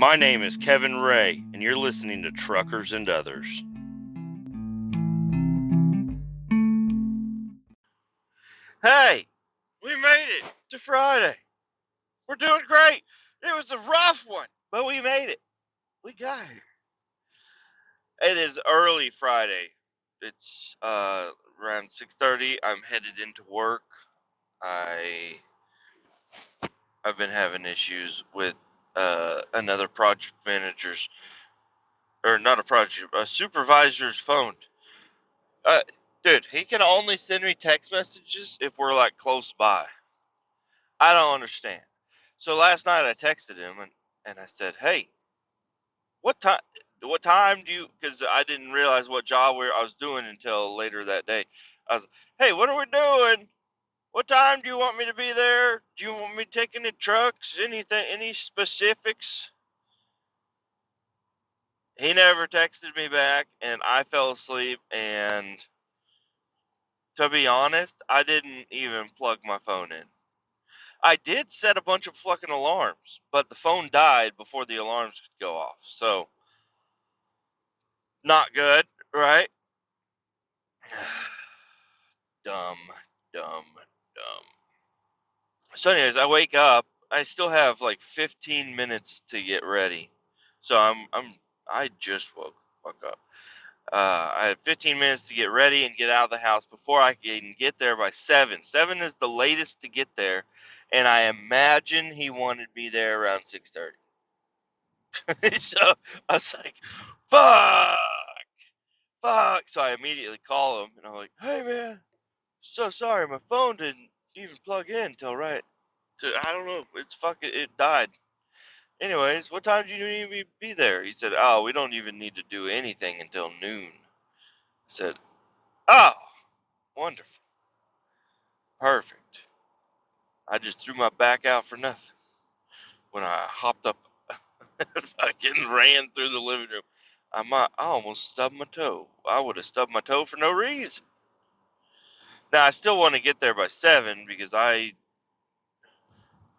My name is Kevin Ray, and you're listening to Truckers and Others. Hey, we made it to Friday. We're doing great. It was a rough one, but we made it. We got here. It is early Friday. It's around 6:30. I'm headed into work. I've been having issues with another project manager's, or not a supervisor's phone. Uh, Dude, he can only send me text messages if we're like close by. I don't understand. So last night I texted him and I said, "Hey, what time? What time do you?" Because I didn't realize what job I was doing until later that day. I was, "Hey, what are we doing? What time do you want me to be there? Do you want me to take any trucks? Anything? Any specifics?" He never texted me back, and I fell asleep. And to be honest, I didn't even plug my phone in. I did set a bunch of fucking alarms, but the phone died before the alarms could go off. So, not good, right? Dumb, dumb, dumb. So, anyways, I wake up. I still have like 15 minutes to get ready. So I just woke the fuck up. I had 15 minutes to get ready and get out of the house before I can get there by 7. 7 is the latest to get there, and I imagine he wanted me there around 6:30. So I was like, fuck, fuck. So I immediately call him and I'm like, "Hey man, so sorry, my phone didn't even plug in till right. I don't know, it's fucking, it died. Anyways, what time do you need me to be there?" He said, "Oh, we don't even need to do anything until noon." I said, "Oh, wonderful. Perfect." I just threw my back out for nothing when I hopped up and fucking ran through the living room. I almost stubbed my toe. I would have stubbed my toe for no reason. Now I still want to get there by 7 because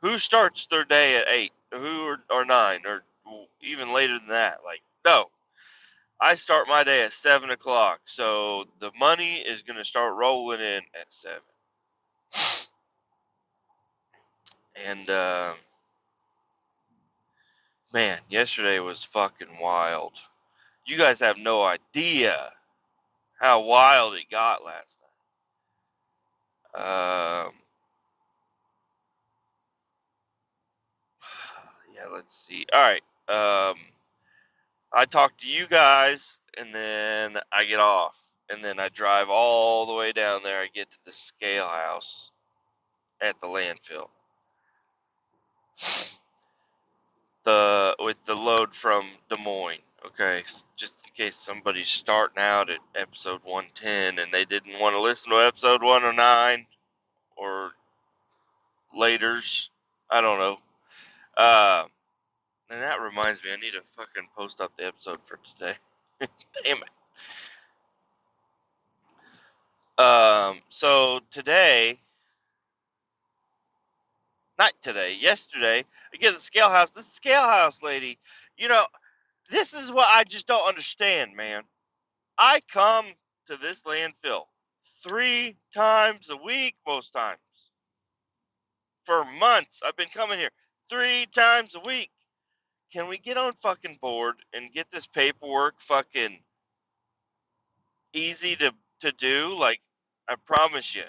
who starts their day at 8? Who or 9 or even later than that? Like, no. I start my day at 7 o'clock, so the money is gonna start rolling in at 7. And man, yesterday was fucking wild. You guys have no idea how wild it got last night. Yeah, let's see. All right. I talk to you guys, and then I get off, and then I drive all the way down there. I get to the scale house at the landfill. With the load from Des Moines. Okay, just in case somebody's starting out at episode 110 and they didn't want to listen to episode 109 or later's. I don't know. And that reminds me, I need to fucking post up the episode for today. Damn it. So today, not today, yesterday, I get to the scale house. This scale house lady, you know, this is what I just don't understand, man. I come to this landfill 3 times a week most times. For months, I've been coming here 3 times a week. Can we get on fucking board and get this paperwork fucking easy to do? Like, I promise you,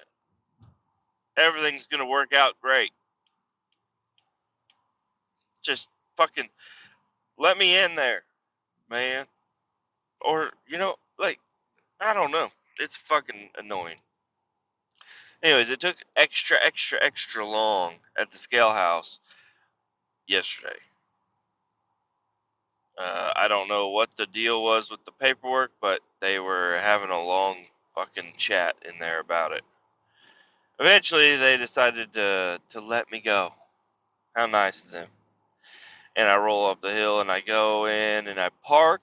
everything's gonna work out great. Just fucking let me in there, man. Or, like, I don't know. It's fucking annoying. Anyways, it took extra long at the scale house yesterday. I don't know what the deal was with the paperwork, but they were having a long fucking chat in there about it. Eventually, they decided to let me go. How nice of them. And I roll up the hill and I go in and I park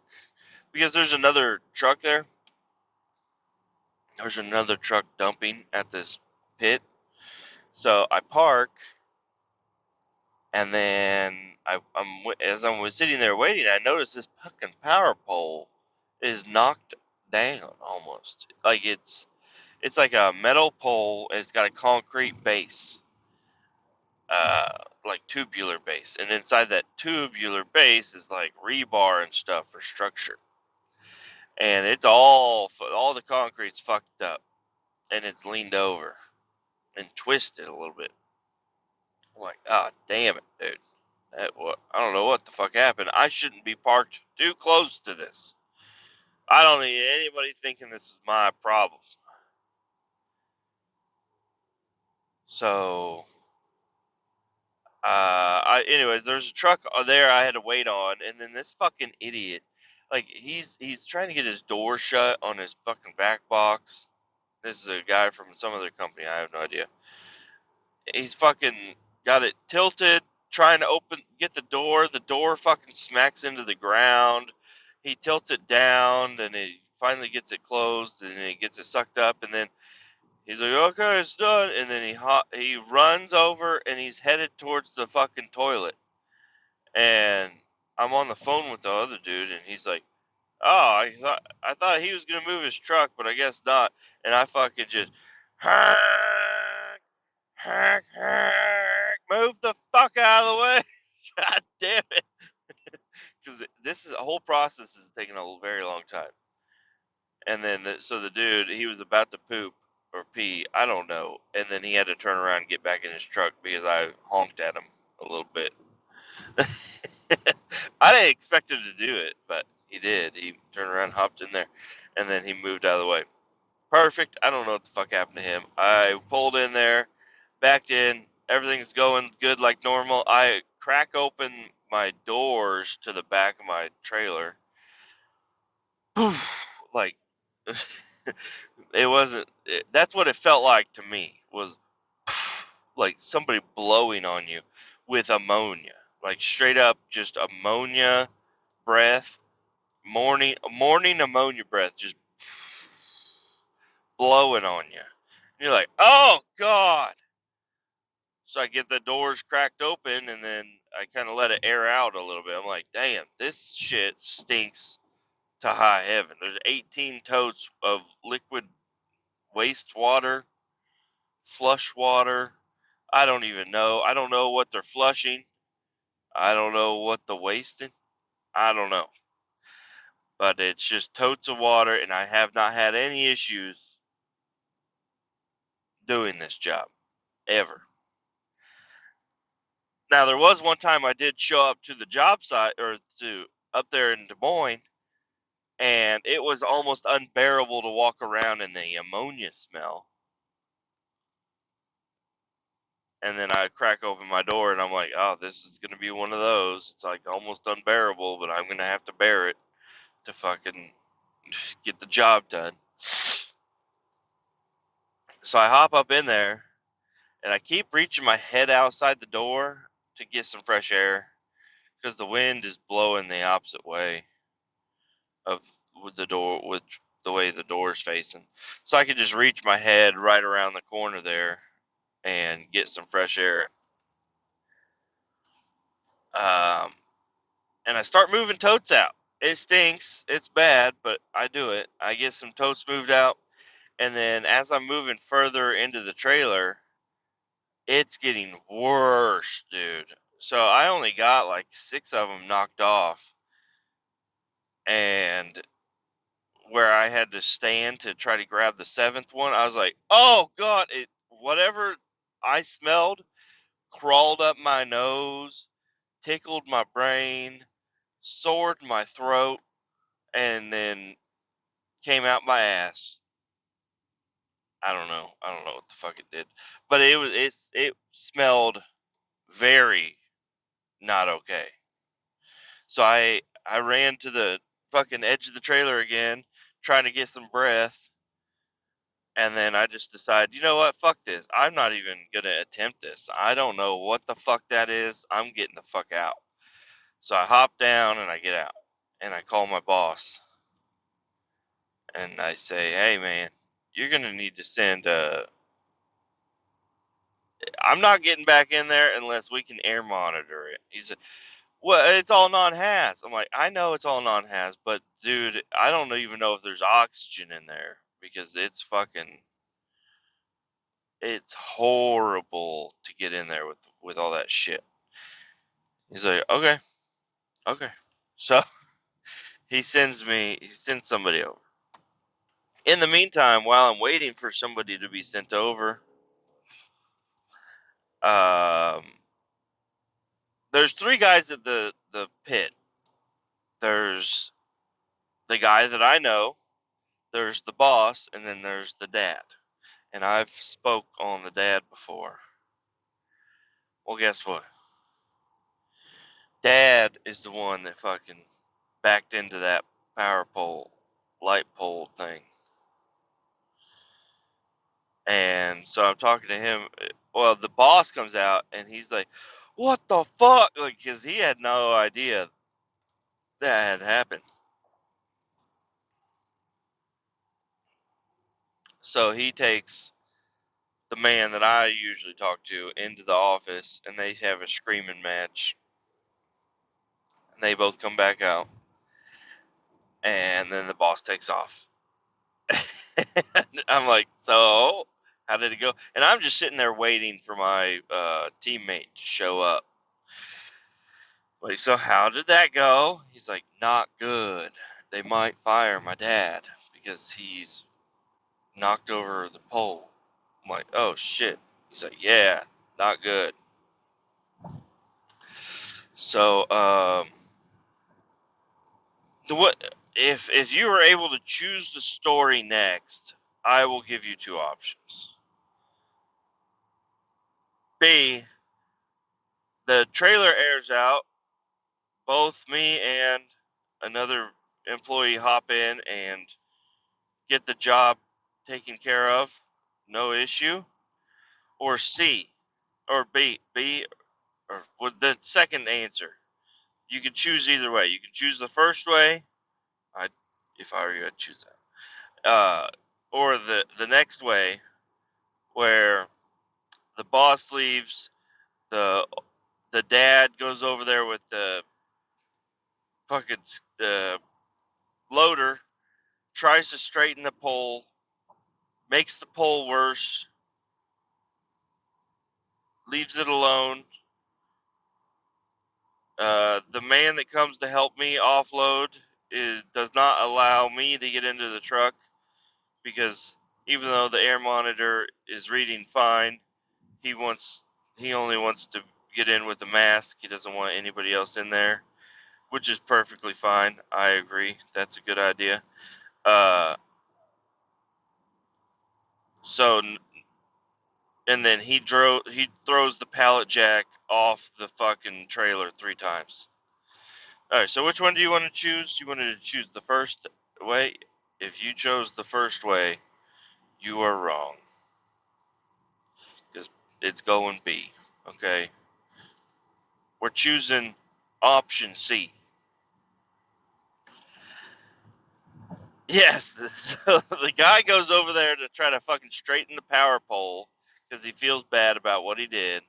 because there's another truck there. There's another truck dumping at this pit. So I park And then as I was sitting there waiting, I noticed this fucking power pole is knocked down almost. Like it's like a metal pole and it's got a concrete base, like tubular base, and inside that tubular base is like rebar and stuff for structure. And it's all the concrete's fucked up, and it's leaned over and twisted a little bit. I'm like, ah, damn it, dude. I don't know what the fuck happened. I shouldn't be parked too close to this. I don't need anybody thinking this is my problem. So, anyways, there's a truck there I had to wait on, and then this fucking idiot, like he's trying to get his door shut on his fucking back box. This is a guy from some other company. I have no idea. He's fucking got it tilted, trying to get the door. The door fucking smacks into the ground. He tilts it down, then he finally gets it closed, and he gets it sucked up, and then he's like, "Okay, it's done." And then he runs over, and he's headed towards the fucking toilet. And I'm on the phone with the other dude, and he's like, "Oh, I thought he was gonna move his truck, but I guess not." And I fucking just, heck, move the fuck out of the way. God damn it. Because this whole process is taking a very long time. And then, so the dude, he was about to poop or pee, I don't know. And then he had to turn around and get back in his truck because I honked at him a little bit. I didn't expect him to do it, but he did. He turned around, hopped in there, and then he moved out of the way. Perfect. I don't know what the fuck happened to him. I pulled in there, backed in, everything's going good like normal. I crack open my doors to the back of my trailer. Like it wasn't that's what it felt like to me, was like somebody blowing on you with ammonia. Like straight up just ammonia breath, morning ammonia breath, just blowing on you. And you're like, "Oh god." So I get the doors cracked open, and then I kind of let it air out a little bit. I'm like, damn, this shit stinks to high heaven. There's 18 totes of liquid wastewater, flush water. I don't even know. I don't know what they're flushing. I don't know what the wasting. I don't know. But it's just totes of water, and I have not had any issues doing this job ever. Now there was one time I did show up to the job site, or to up there in Des Moines, and it was almost unbearable to walk around in the ammonia smell. And then I crack open my door, and I'm like, "Oh, this is gonna be one of those. It's like almost unbearable, but I'm gonna have to bear it to fucking get the job done." So I hop up in there, and I keep reaching my head outside the door to get some fresh air because the wind is blowing the opposite way of the door, with the way the door is facing. So I could just reach my head right around the corner there and get some fresh air. Um, and I start moving totes out. It stinks. It's bad, but I do it. I get some totes moved out, and then as I'm moving further into the trailer, it's getting worse, dude. So I only got like 6 of them knocked off, and where I had to stand to try to grab the 7th one, I was like, "Oh god, whatever I smelled crawled up my nose, tickled my brain, sored my throat, and then came out my ass." I don't know. I don't know what the fuck it did, but it smelled very not okay. So I ran to the fucking edge of the trailer again, trying to get some breath, and then I just decided, you know what, fuck this. I'm not even gonna attempt this. I don't know what the fuck that is. I'm getting the fuck out. So I hop down and I get out, and I call my boss, and I say, "Hey man, you're gonna need to send I'm not getting back in there unless we can air monitor it. He said, well, it's all non-haz. I'm like, I know it's all non-haz, but dude, I don't even know if there's oxygen in there because it's horrible to get in there with all that shit. He's like, okay, okay. So he sends somebody over. In the meantime, while I'm waiting for somebody to be sent over, um, there's three guys at the pit. There's the guy that I know, there's the boss, and then there's the dad. And I've spoke on the dad before. Well, guess what? Dad is the one that fucking backed into that power pole, light pole thing. And so I'm talking to him. Well, the boss comes out and he's like, "What the fuck?" Like, because he had no idea that had happened. So he takes the man that I usually talk to into the office, and they have a screaming match. And they both come back out, and then the boss takes off. I'm like, so how did it go? And I'm just sitting there waiting for my teammate to show up. Like, so how did that go? He's like, not good. They might fire my dad because he's knocked over the pole. I'm like, oh shit. He's like, yeah, not good. So, what if you were able to choose the story next? I will give you two options. B, the trailer airs out. Both me and another employee hop in and get the job taken care of, no issue. Or C, or B, or with the second answer. You can choose either way. You can choose the first way. I, if I were you, I'd choose that. Or the next way, where the boss leaves, the the dad goes over there with the fucking loader, tries to straighten the pole, makes the pole worse, leaves it alone. The man that comes to help me offload does not allow me to get into the truck because even though the air monitor is reading fine, he wants he only wants to get in with the mask. He doesn't want anybody else in there, which is perfectly fine. I agree. That's a good idea. Uh, so and then he throws the pallet jack off the fucking trailer 3 times. All right, so which one do you want to choose? You wanted to choose the first way. If you chose the first way, you are wrong. Because it's going B. Okay? We're choosing option C. Yes, so the guy goes over there to try to fucking straighten the power pole because he feels bad about what he did.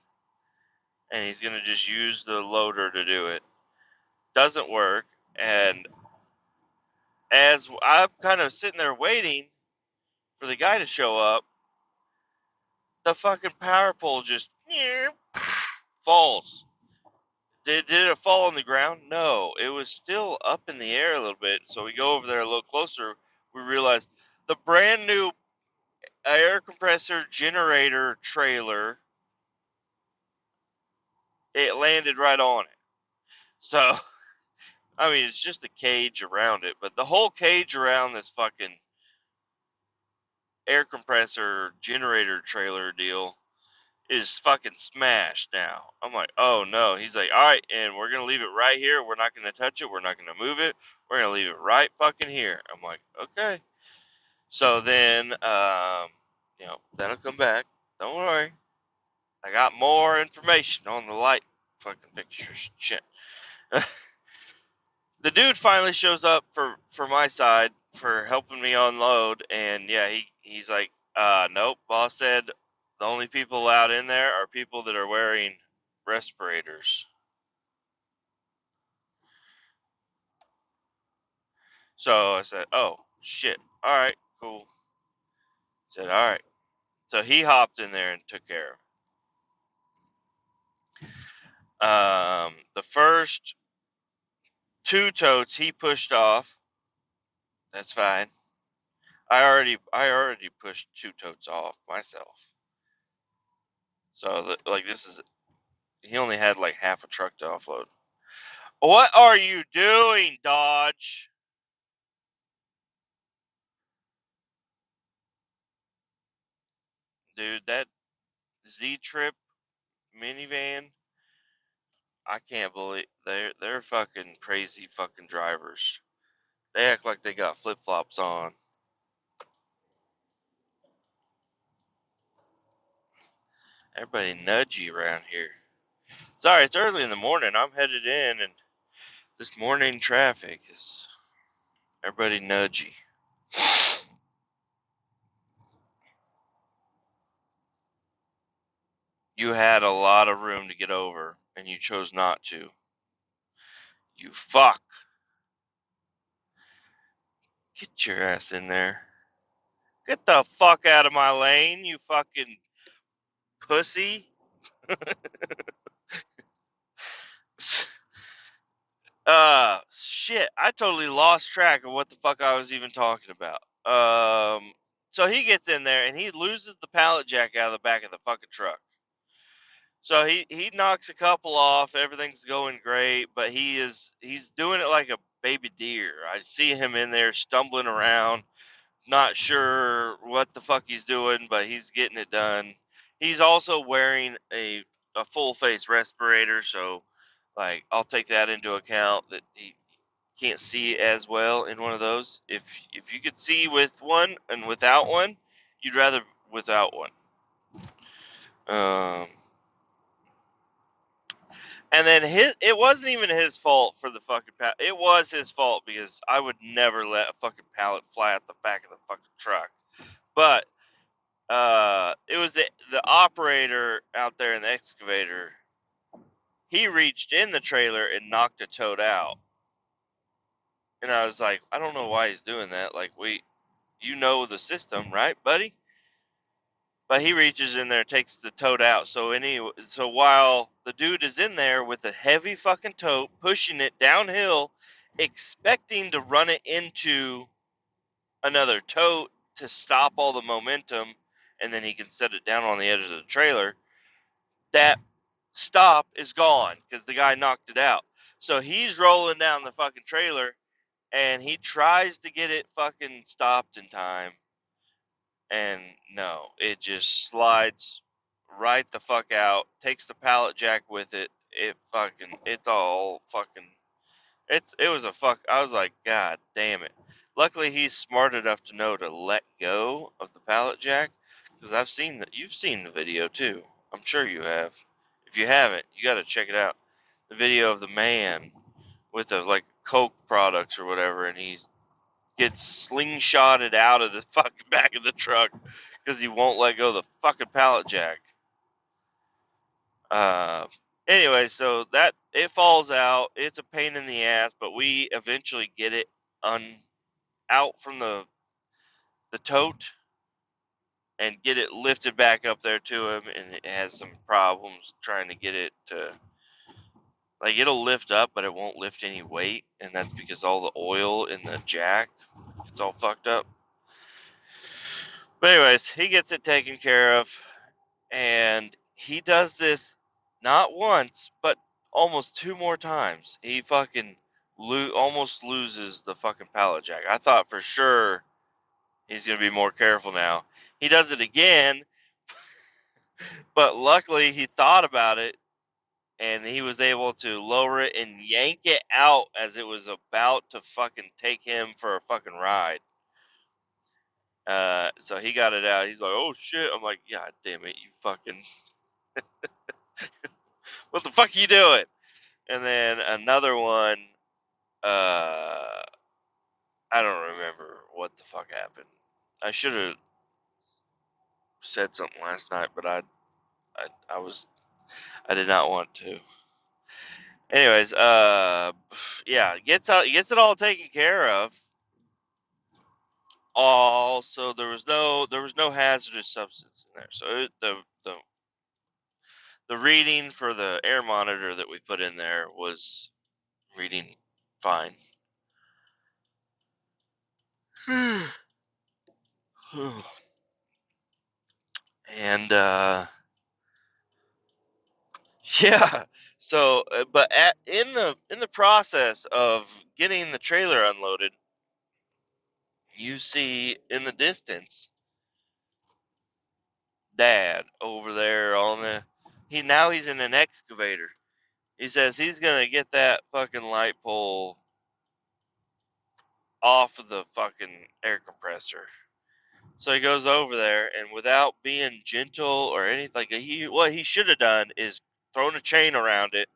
And he's going to just use the loader to do it. Doesn't work. And as I'm kind of sitting there waiting for the guy to show up, the fucking power pole just falls. Did it fall on the ground? No, it was still up in the air a little bit. So we go over there a little closer. We realize the brand new air compressor generator trailer, it landed right on it. So, I mean, it's just a cage around it, but the whole cage around this fucking air compressor generator trailer deal is fucking smashed now. I'm like, oh no. He's like, all right, and we're gonna leave it right here. We're not gonna touch it. We're not gonna move it. We're gonna leave it right fucking here. I'm like, okay. So then, that'll come back. Don't worry. I got more information on the light fucking fixtures. Shit. The dude finally shows up for my side for helping me unload, and yeah, he's like, nope. Boss said The only people allowed in there are people that are wearing respirators. So I said, oh, shit. All right, cool. I said, all right. So he hopped in there and took care of it. The first 2 totes he pushed off. That's fine. I already pushed 2 totes off myself. So like this is, he only had like half a truck to offload. What are you doing, Dodge? Dude, that Z-Trip minivan, I can't believe they're fucking crazy fucking drivers. They act like they got flip-flops on. Everybody nudgy around here. Sorry, it's early in the morning. I'm headed in, and this morning traffic is everybody nudgy. You had a lot of room to get over, and you chose not to. You fuck. Get your ass in there. Get the fuck out of my lane, you fucking pussy. Shit. I totally lost track of what the fuck I was even talking about. So he gets in there and he loses the pallet jack out of the back of the fucking truck. So he knocks a couple off. Everything's going great, but he's doing it like a baby deer. I see him in there stumbling around, not sure what the fuck he's doing, but he's getting it done. He's also wearing a full face respirator, so like I'll take that into account that he can't see as well in one of those. If you could see with one and without one, you'd rather without one. Um, and then it wasn't even his fault for the fucking pallet. It was his fault because I would never let a fucking pallet fly at the back of the fucking truck. But it was the operator out there in the excavator. He reached in the trailer and knocked a tote out. And I was like, I don't know why he's doing that. Like, you know the system, right, buddy? But he reaches in there, takes the tote out. So while the dude is in there with a heavy fucking tote, pushing it downhill, expecting to run it into another tote to stop all the momentum, and then he can set it down on the edge of the trailer, that stop is gone because the guy knocked it out. So he's rolling down the fucking trailer, and he tries to get it fucking stopped in time. And no, it just slides right the fuck out, takes the pallet jack with it. It's all fucking, it was a fuck. I was like, God damn it. Luckily, he's smart enough to know to let go of the pallet jack, because you've seen the video too. I'm sure you have. If you haven't, you got to check it out. The video of the man with the like Coke products or whatever, and he gets slingshotted out of the fucking back of the truck because he won't let go of the fucking pallet jack. Uh, anyway, so that it falls out. It's a pain in the ass, but we eventually get it out from the tote and get it lifted back up there to him. And it has some problems trying to get it to, like, it'll lift up, but it won't lift any weight, and that's because all the oil in the jack, it's all fucked up. But anyways, he gets it taken care of, and he does this not once, but almost 2 more times. He fucking almost loses the fucking pallet jack. I thought for sure he's gonna be more careful now. He does it again, but luckily he thought about it, and he was able to lower it and yank it out as it was about to fucking take him for a fucking ride. So he got it out. He's like, "Oh shit!" I'm like, "God damn it, you fucking, what the fuck are you doing?" And then another one, uh, I don't remember what the fuck happened. I should have. said something last night, but I did not want to. Anyways, yeah, gets it all taken care of. Also, there was no hazardous substance in there, so the reading for the air monitor that we put in there was reading fine. And yeah, so but in the process of getting the trailer unloaded, you see in the distance Dad over there on the he's in an excavator. He says he's gonna get that fucking light pole off of the fucking air compressor. So he goes over there, and without being gentle or anything, like what he should have done is thrown a chain around it,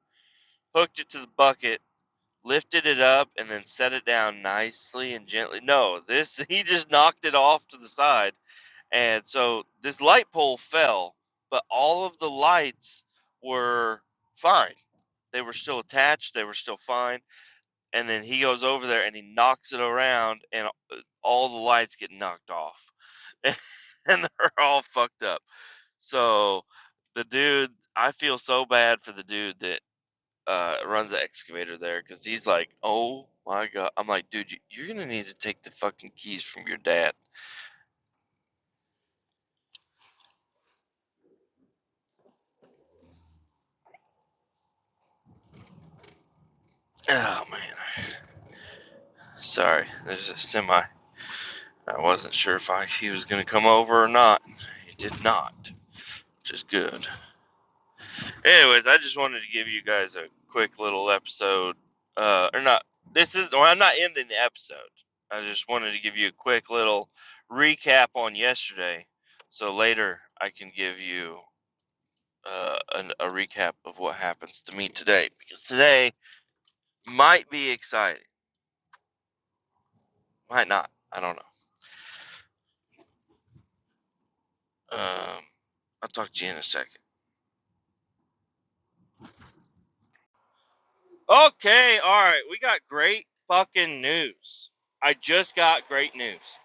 hooked it to the bucket, lifted it up, and then set it down nicely and gently. No, this he just knocked it off to the side, and so this light pole fell, but all of the lights were fine. They were still attached. They were still fine. And then he goes over there and he knocks it around, and all the lights get knocked off, and they're all fucked up. So the dude, I feel so bad for the dude that runs the excavator there, because he's like, "Oh my god!" I'm like, "Dude, you're gonna need to take the fucking keys from your dad." Oh man, sorry. There's a semi. I wasn't sure if he was gonna come over or not. He did not, which is good. Anyways, I just wanted to give you guys a quick little episode. Or not. I'm not ending the episode. I just wanted to give you a quick little recap on yesterday, so later I can give you a recap of what happens to me today, because today might be exciting, might not. I don't know. I'll talk to you in a second. Okay, all right. We got great fucking news. I just got great news.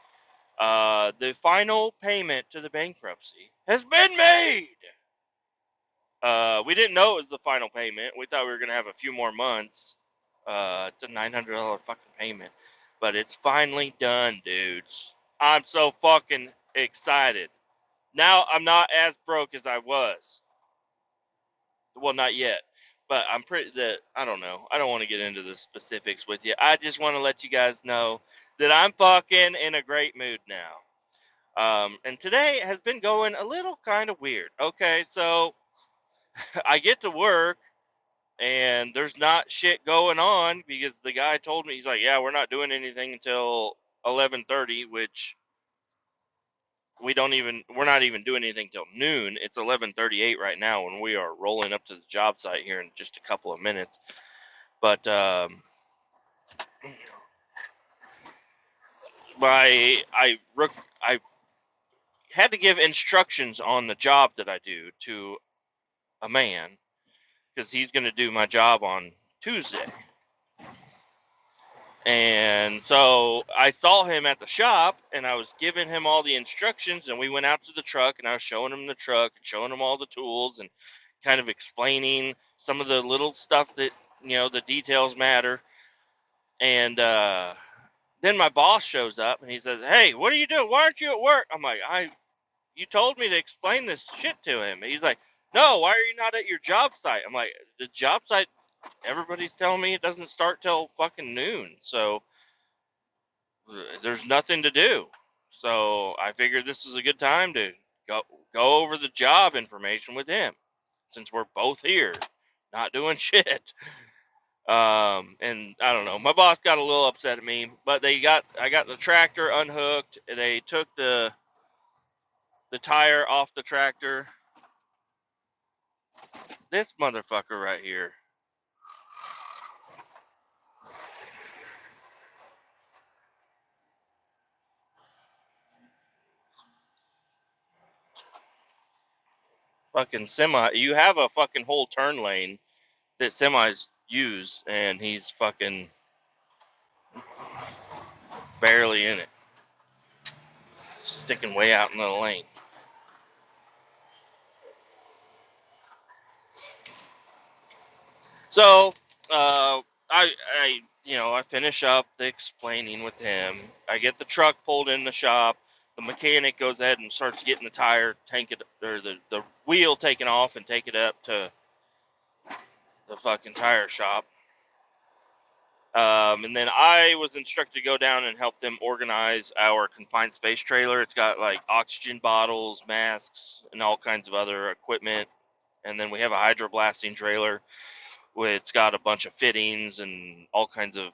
The final payment to the bankruptcy has been made. We didn't know it was the final payment. We thought we were gonna have a few more months. It's a $900 fucking payment, but it's finally done, dudes. I'm so fucking excited. Now I'm not as broke as I was. Well, not yet, but I'm pretty. That I don't know. I don't want to get into the specifics with you. I just want to let you guys know that I'm fucking in a great mood now. And today has been going a little kind of weird. Okay, so I get to work and there's not shit going on, because the guy told me, he's like, "Yeah, we're not doing anything until 11:30," which we're not even doing anything till noon. It's 11:38 right now, and we are rolling up to the job site here in just a couple of minutes. But I had to give instructions on the job that I do to a man, because he's going to do my job on Tuesday. And so I saw him at the shop, and I was giving him all the instructions, and we went out to the truck, and I was showing him the truck and showing him all the tools and kind of explaining some of the little stuff that, the details matter. And then my boss shows up and he says, "Hey, what are you doing? Why aren't you at work?" I'm like, "You told me to explain this shit to him." And he's like, "No, why are you not at your job site?" I'm like, "The job site, everybody's telling me it doesn't start till fucking noon. So there's nothing to do." So I figured this is a good time to go over the job information with him, since we're both here, not doing shit. And I don't know. My boss got a little upset at me, but I got the tractor unhooked. They took the tire off the tractor. This motherfucker right here. fucking semi. You have a fucking whole turn lane that semis use, and he's fucking barely in it, sticking way out in the lane. So, I finish up the explaining with him. I get the truck pulled in the shop. The mechanic goes ahead and starts getting the tire, the wheel taken off and take it up to the fucking tire shop. And then I was instructed to go down and help them organize our confined space trailer. It's got like oxygen bottles, masks, and all kinds of other equipment. And then we have a hydroblasting trailer. It's got a bunch of fittings and all kinds of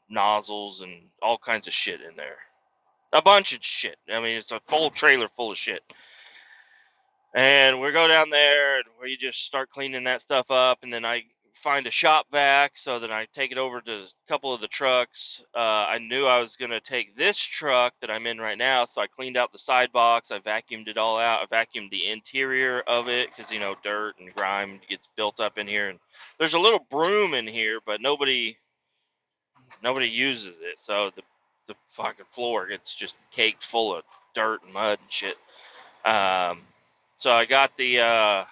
nozzles and all kinds of shit in there. A bunch of shit. I mean, it's a full trailer full of shit. And we go down there and we just start cleaning that stuff up. And then I find a shop vac so that I take it over to a couple of the trucks. I knew I was going to take this truck that I'm in right now. So I cleaned out the side box. I vacuumed it all out. I vacuumed the interior of it because, dirt and grime gets built up in here. And there's a little broom in here, but nobody uses it. So the fucking floor gets just caked full of dirt and mud and shit. So I got the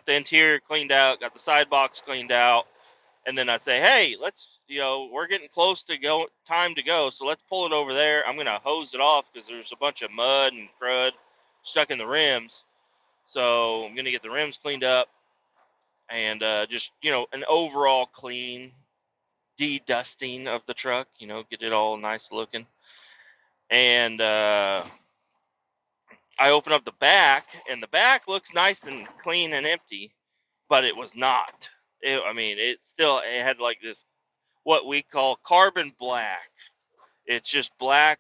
interior cleaned out, got the side box cleaned out, and then I say, hey, let's, we're getting close to time to go, so let's pull it over there. I'm gonna hose it off because there's a bunch of mud and crud stuck in the rims. So I'm gonna get the rims cleaned up and just an overall clean de-dusting of the truck. Get it all nice looking. And I open up the back, and the back looks nice and clean and empty, but it was not. It had like this, what we call carbon black. It's just black,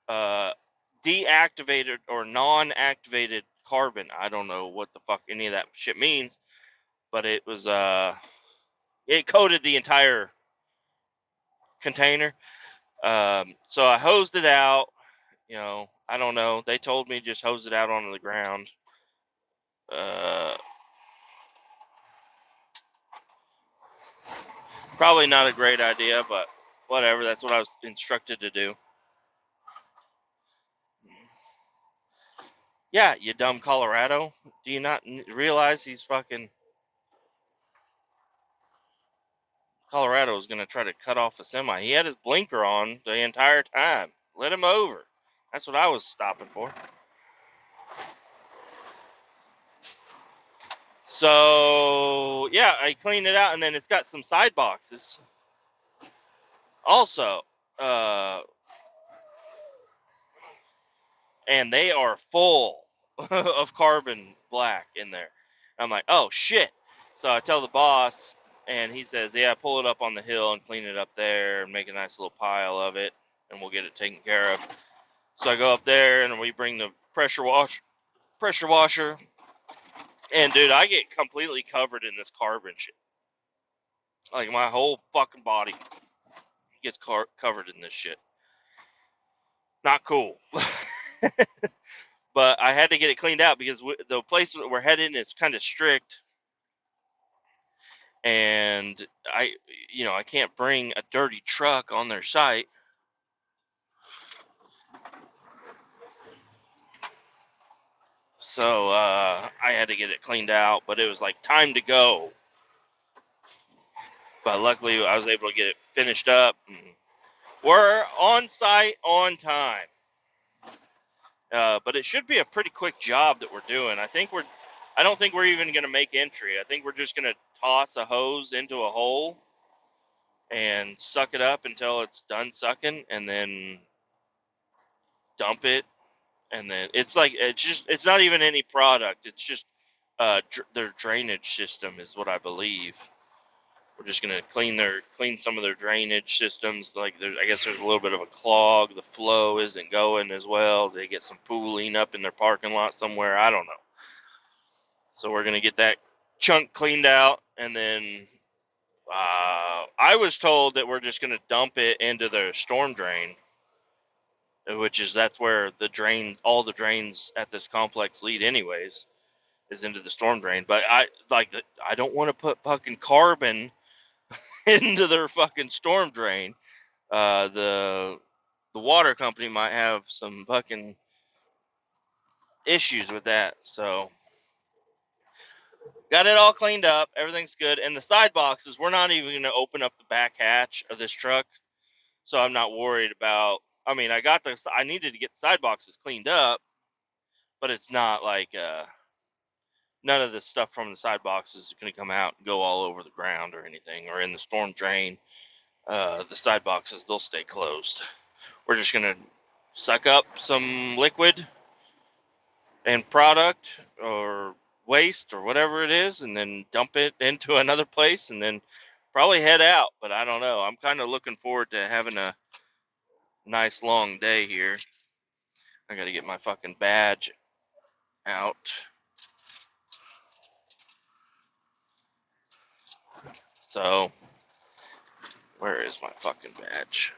deactivated or non-activated carbon. I don't know what the fuck any of that shit means, but it was, it coated the entire container. So I hosed it out. I don't know. They told me just hose it out onto the ground. Probably not a great idea, but whatever. That's what I was instructed to do. Yeah, you dumb Colorado. Do you not realize he's fucking... Colorado is going to try to cut off a semi. He had his blinker on the entire time. Let him over. That's what I was stopping for. So, yeah, I cleaned it out, and then it's got some side boxes. Also, and they are full of carbon black in there. I'm like, oh, shit. So I tell the boss, and he says, yeah, pull it up on the hill and clean it up there and make a nice little pile of it, and we'll get it taken care of. So I go up there, and we bring the pressure washer, and, dude, I get completely covered in this carbon shit. Like, my whole fucking body gets covered in this shit. Not cool. But I had to get it cleaned out because the place that we're heading is kind of strict. And I can't bring a dirty truck on their site. So I had to get it cleaned out, but it was like time to go. But luckily I was able to get it finished up. And we're on site on time. But it should be a pretty quick job that we're doing. I don't think we're even going to make entry. I think we're just going to toss a hose into a hole and suck it up until it's done sucking, and then dump it. And then it's not even any product. It's just their drainage system is what I believe. We're just gonna clean some of their drainage systems. Like I guess there's a little bit of a clog. The flow isn't going as well. They get some pooling up in their parking lot somewhere. I don't know. So we're gonna get that chunk cleaned out, and then I was told that we're just gonna dump it into the storm drain, that's where all the drains at this complex lead anyways. is into the storm drain. But I don't want to put fucking carbon into their fucking storm drain. The water company might have some fucking issues with that. So got it all cleaned up. Everything's good. And the side boxes, we're not even going to open up the back hatch of this truck. So I'm not worried about. I mean, I needed to get the side boxes cleaned up, but it's not like none of the stuff from the side boxes is going to come out and go all over the ground or anything, or in the storm drain. The side boxes, they'll stay closed. We're just going to suck up some liquid and product or waste or whatever it is, and then dump it into another place, and then probably head out. But I don't know. I'm kind of looking forward to having a nice long day here. I got to get my fucking badge out. So, where is my fucking badge?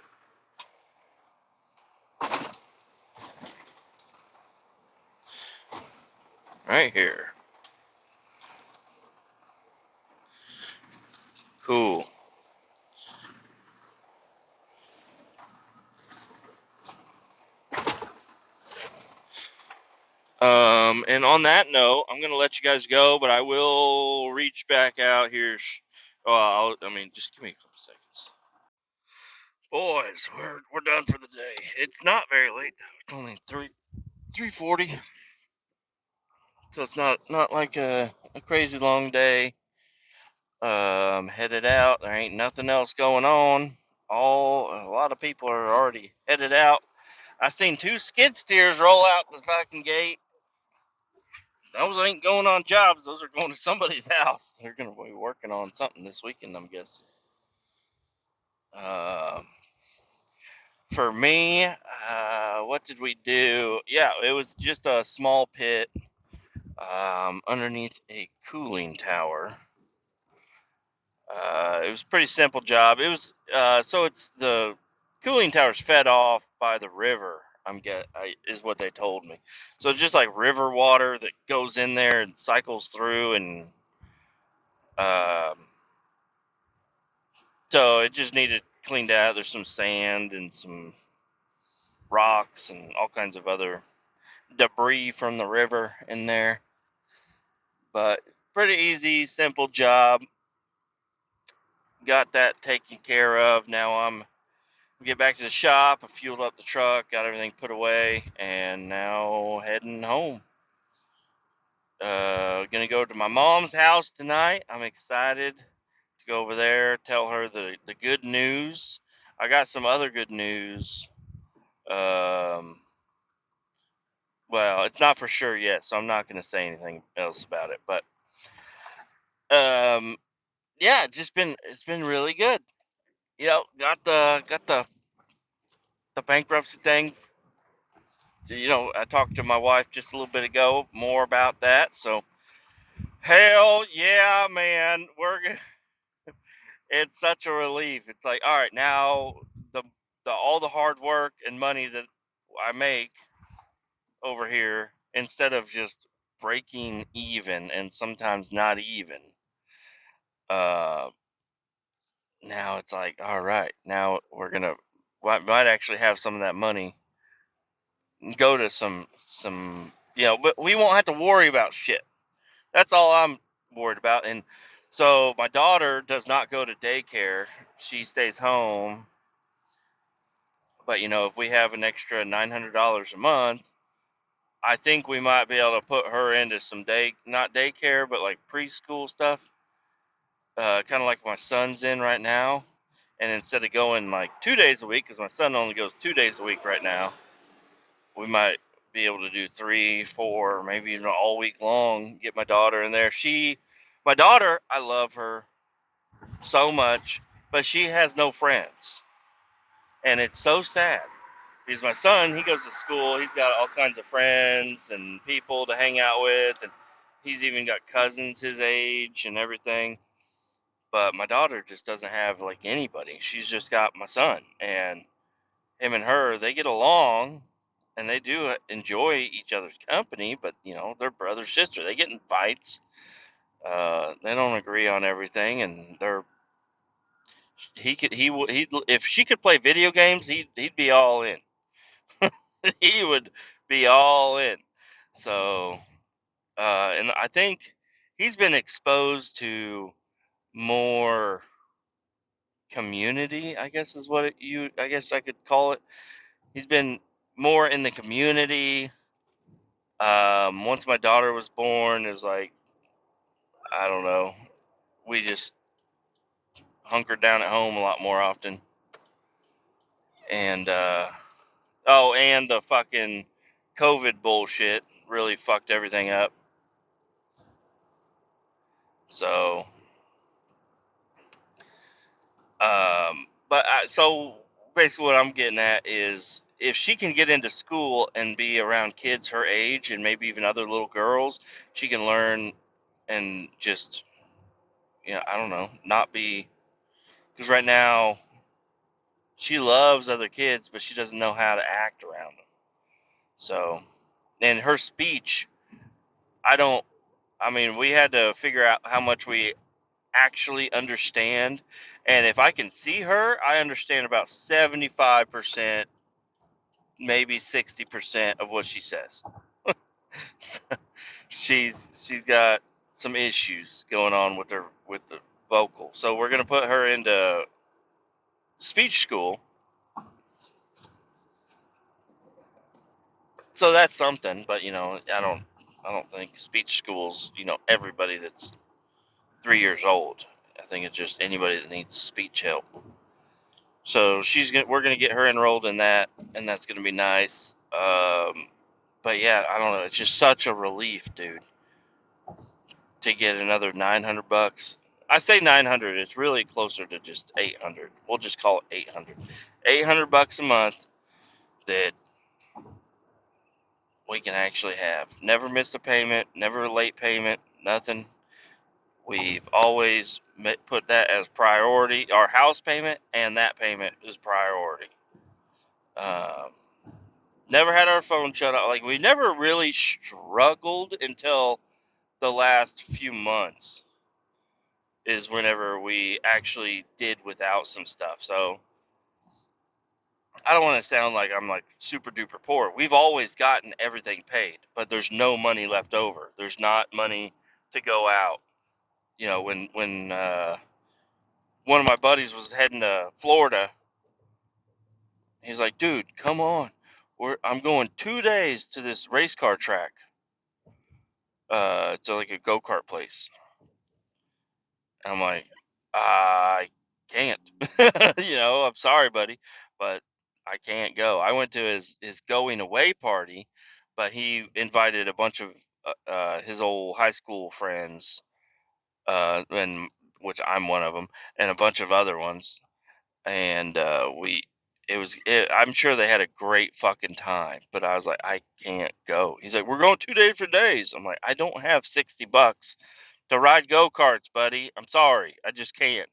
Right here. Cool. And on that note, I'm gonna let you guys go, but I will reach back out here. Just give me a couple seconds. Boys, we're done for the day. It's not very late though. It's only 3:40, so it's not like a crazy long day. Headed out. There ain't nothing else going on. A lot of people are already headed out. I seen 2 skid steers roll out the fucking gate. Those ain't going on jobs. Those are going to somebody's house. They're going to be working on something this weekend, I'm guessing. For me, what did we do? Yeah, it was just a small pit underneath a cooling tower. It was a pretty simple job. It was so it's the cooling tower's fed off by the river. Is what they told me. So it's just like river water that goes in there and cycles through, and so it just needed cleaned out. There's some sand and some rocks and all kinds of other debris from the river in there. But pretty easy, simple job. Got that taken care of. Now I'm get back to the shop. I fueled up the truck, got everything put away, and now heading home. Gonna go to my mom's house tonight. I'm excited to go over there, tell her the good news. I got some other good news. Well, it's not for sure yet, so I'm not gonna say anything else about it. But yeah, it's been really good. Got the bankruptcy thing. I talked to my wife just a little bit ago more about that. So hell yeah, man, it's such a relief. It's like, all right, now the all the hard work and money that I make over here, instead of just breaking even and sometimes not even, uh, now it's like, all right, now might actually have some of that money go to but we won't have to worry about shit. That's all I'm worried about. And so my daughter does not go to daycare. She stays home. But if we have an extra $900 a month, I think we might be able to put her into some not daycare, but like preschool stuff. Kind of like my son's in right now. And instead of going like 2 days a week, because my son only goes 2 days a week right now, we might be able to do 3, 4, maybe even all week long. Get my daughter in there. My daughter, I love her so much, but she has no friends, and it's so sad. Because my son, he goes to school, he's got all kinds of friends and people to hang out with, and he's even got cousins his age and everything. But my daughter just doesn't have like anybody. She's just got my son, and him and her, they get along, and they do enjoy each other's company, but they're brother sister. They get in fights. They don't agree on everything, and he if she could play video games, he'd be all in. He would be all in. So, and I think he's been exposed to more community, I guess is what I guess I could call it. He's been more in the community. Once my daughter was born, is like, I don't know, we just hunkered down at home a lot more often. And oh, and the fucking COVID bullshit really fucked everything up. So, so basically, what I'm getting at is if she can get into school and be around kids her age and maybe even other little girls, she can learn and just, I don't know, not be. Because right now, she loves other kids, but she doesn't know how to act around them. So, and her speech, I don't, I mean, we had to figure out how much we actually understand. And if I can see her, I understand about 75%, maybe 60% of what she says. She's got some issues going on with the vocal. So we're gonna put her into speech school. So that's something, but I don't think speech schools, everybody that's 3 years old. I think it's just anybody that needs speech help. So we're gonna get her enrolled in that, and that's gonna be nice. But yeah, I don't know. It's just such a relief, dude, to get another $900. I say 900. It's really closer to just 800. We'll just call it 800. $800 a month that we can actually have. Never missed a payment. Never a late payment. Nothing. We've always put that as priority. Our house payment and that payment is priority. Um, Never had our phone shut off. Like, we never really struggled until the last few months is whenever we actually did without some stuff. So I don't want to sound like I'm like super duper poor. We've always gotten everything paid, but there's no money left over. There's not money to go out. When one of my buddies was heading to Florida, he's like, "Dude, come on. I'm going 2 days to this race car track, to like a go-kart place." And I'm like, I can't. I'm sorry, buddy, but I can't go. I went to his going away party, but he invited a bunch of his old high school friends, and which I'm one of them, and a bunch of other ones, and I'm sure they had a great fucking time, but I was like, I can't go. He's like, we're going 2 days for days. I'm like, I don't have $60 to ride go-karts, buddy. I'm sorry. I just can't.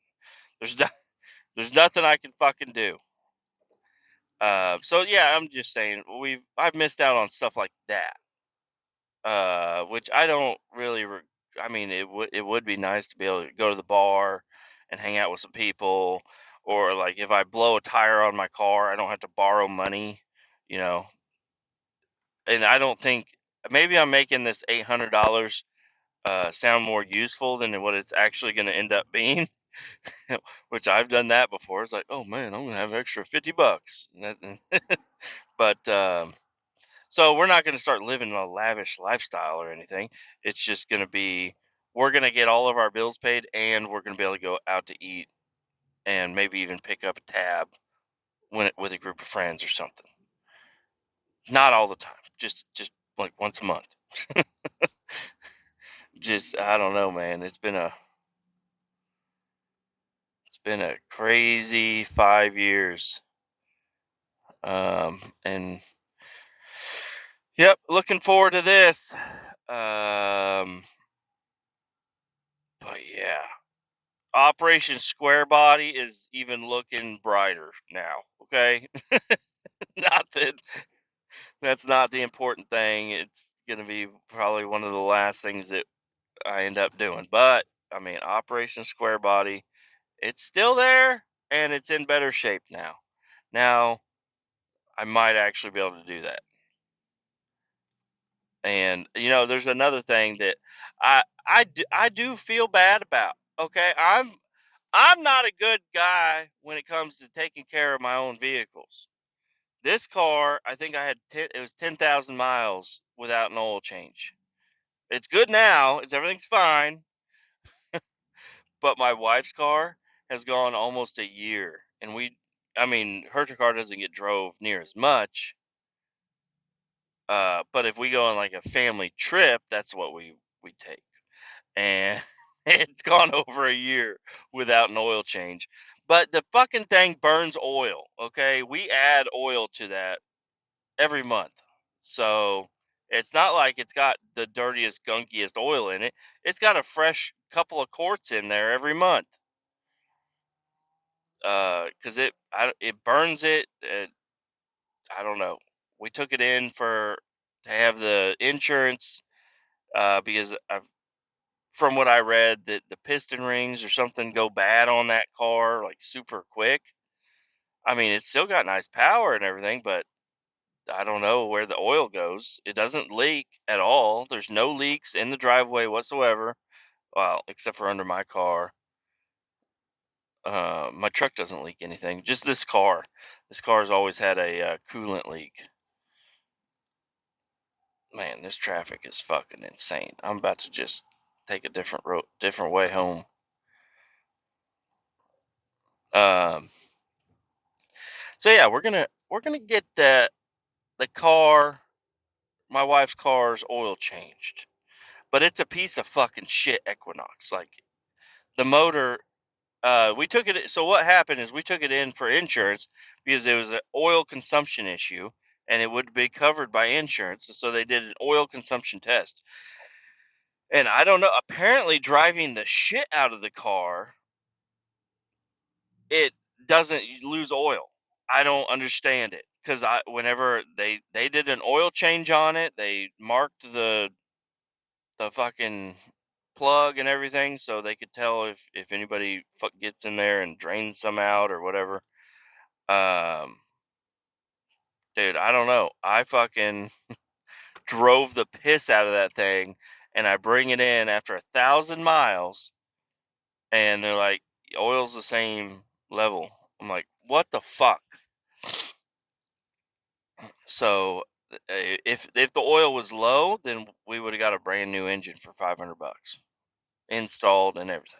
There's no, there's nothing I can fucking do. So yeah, I'm just saying I've missed out on stuff like that. Which I don't really I mean, it would be nice to be able to go to the bar and hang out with some people, or like if I blow a tire on my car, I don't have to borrow money, you know. And I don't think, maybe I'm making this $800 sound more useful than what it's actually going to end up being. Which I've done that before. It's like, oh man, I'm gonna have an extra $50. But so we're not gonna start living a lavish lifestyle or anything. It's just gonna be, we're gonna get all of our bills paid, and we're gonna be able to go out to eat and maybe even pick up a tab with a group of friends or something. Not all the time, just like once a month. Just, I don't know, man. It's been a crazy 5 years. And yep, looking forward to this. But yeah, Operation Square Body is even looking brighter now. Okay, not that That's not the important thing. It's gonna be probably one of the last things that I end up doing. But I mean, Operation Square Body, it's still there and it's in better shape now. Now I might actually be able to do that. And there's another thing that I do feel bad about. Okay, I'm not a good guy when it comes to taking care of my own vehicles. This car, I think I had it was 10,000 miles without an oil change. It's good now. Everything's fine. But my wife's car has gone almost a year, and I mean, her car doesn't get drove near as much. But if we go on like a family trip, that's what we take, and it's gone over a year without an oil change. But the fucking thing burns oil. Okay, we add oil to that every month, so it's not like it's got the dirtiest, gunkiest oil in it. It's got a fresh couple of quarts in there every month. Because it burns it. I don't know. We took it in to have the insurance because from what I read, that the piston rings or something go bad on that car like super quick. I mean, it's still got nice power and everything, but I don't know where the oil goes. It doesn't leak at all. There's no leaks in the driveway whatsoever. Well, except for under my car. My truck doesn't leak anything. Just this car. This car has always had a coolant leak. Man, this traffic is fucking insane. I'm about to just take a different road, different way home. Um, so yeah, we're gonna get the car, my wife's car's oil changed, but it's a piece of fucking shit Equinox. Like the motor, we took it. So what happened is we took it in for insurance because there was an oil consumption issue, and it would be covered by insurance. So they did an oil consumption test. And I don't know. Apparently, driving the shit out of the car, it doesn't lose oil. I don't understand it because whenever they did an oil change on it, they marked the fucking plug and everything so they could tell if anybody gets in there and drains some out or whatever. Um, dude, I don't know. I fucking drove the piss out of that thing, and I bring it in after 1,000 miles, and they're like, oil's the same level. I'm like, what the fuck? So if the oil was low, then we would have got a brand new engine for $500 installed and everything.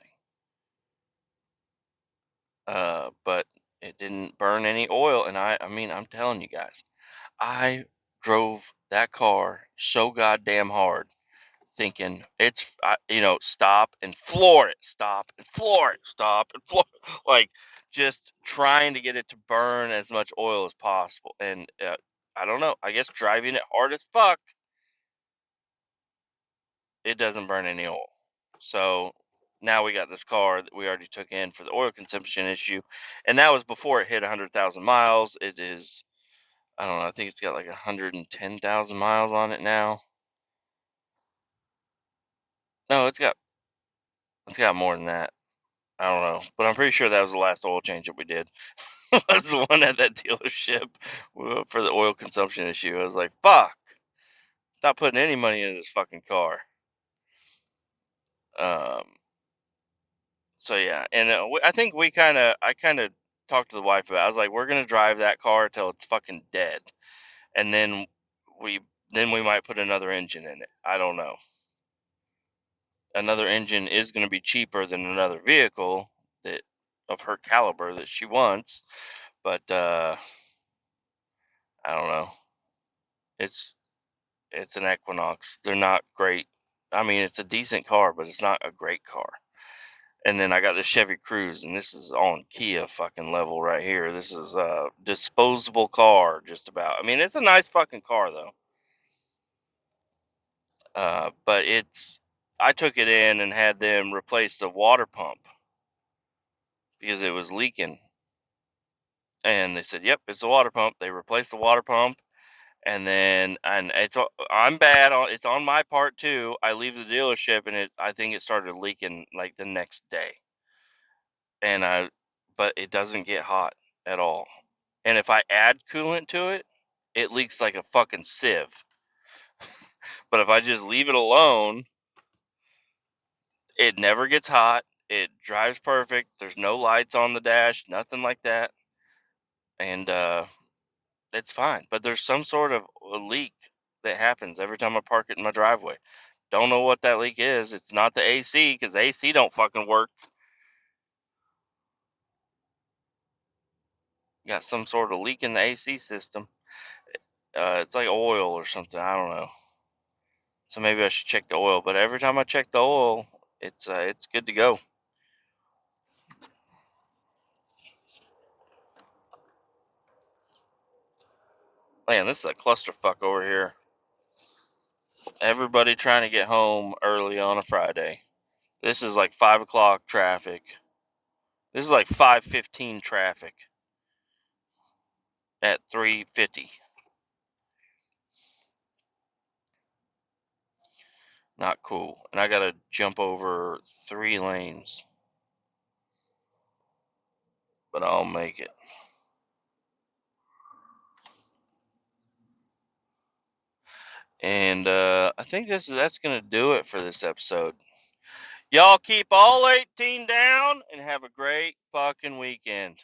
But it didn't burn any oil, and I mean, I'm telling you guys, I drove that car so goddamn hard, thinking stop and floor it, stop and floor it, stop and floor, like just trying to get it to burn as much oil as possible. And I don't know. I guess driving it hard as fuck, it doesn't burn any oil. So now we got this car that we already took in for the oil consumption issue, and that was before it hit 100,000 miles. It is, I don't know, I think it's got like 110,000 miles on it now. No, it's got more than that. I don't know, but I'm pretty sure that was the last oil change that we did. That's the one at that dealership for the oil consumption issue. I was like, fuck, not putting any money into this fucking car. Um, so yeah, and I think I kind of talked to the wife about it. I was like, we're gonna drive that car till it's fucking dead, and we we might put another engine in it. I don't know. Another engine is gonna be cheaper than another vehicle that of her caliber that she wants, but I don't know. It's it's an Equinox. They're not great. I mean, it's a decent car, but it's not a great car. And then I got the Chevy Cruze, and this is on Kia fucking level right here. This is a disposable car, just about. I mean, it's a nice fucking car though. But I took it in and had them replace the water pump because it was leaking. And they said, "Yep, it's a water pump." They replaced the water pump, and I'm bad on it's on my part too. I leave the dealership and I think it started leaking like the next day, but it doesn't get hot at all. And if I add coolant to it, it leaks like a fucking sieve. But if I just leave it alone, it never gets hot. It drives perfect. There's no lights on the dash, nothing like that, and it's fine. But there's some sort of a leak that happens every time I park it in my driveway. Don't know what that leak is. It's not the AC because AC don't fucking work. Got some sort of leak in the AC system. It's like oil or something. I don't know. So maybe I should check the oil. But every time I check the oil, it's good to go. Man, this is a clusterfuck over here. Everybody trying to get home early on a Friday. This is like 5 o'clock traffic. This is like 5:15 traffic at 3:50. Not cool. And I gotta jump over 3 lanes, but I'll make it. And I think that's gonna do it for this episode. Y'all keep all 18 down and have a great fucking weekend.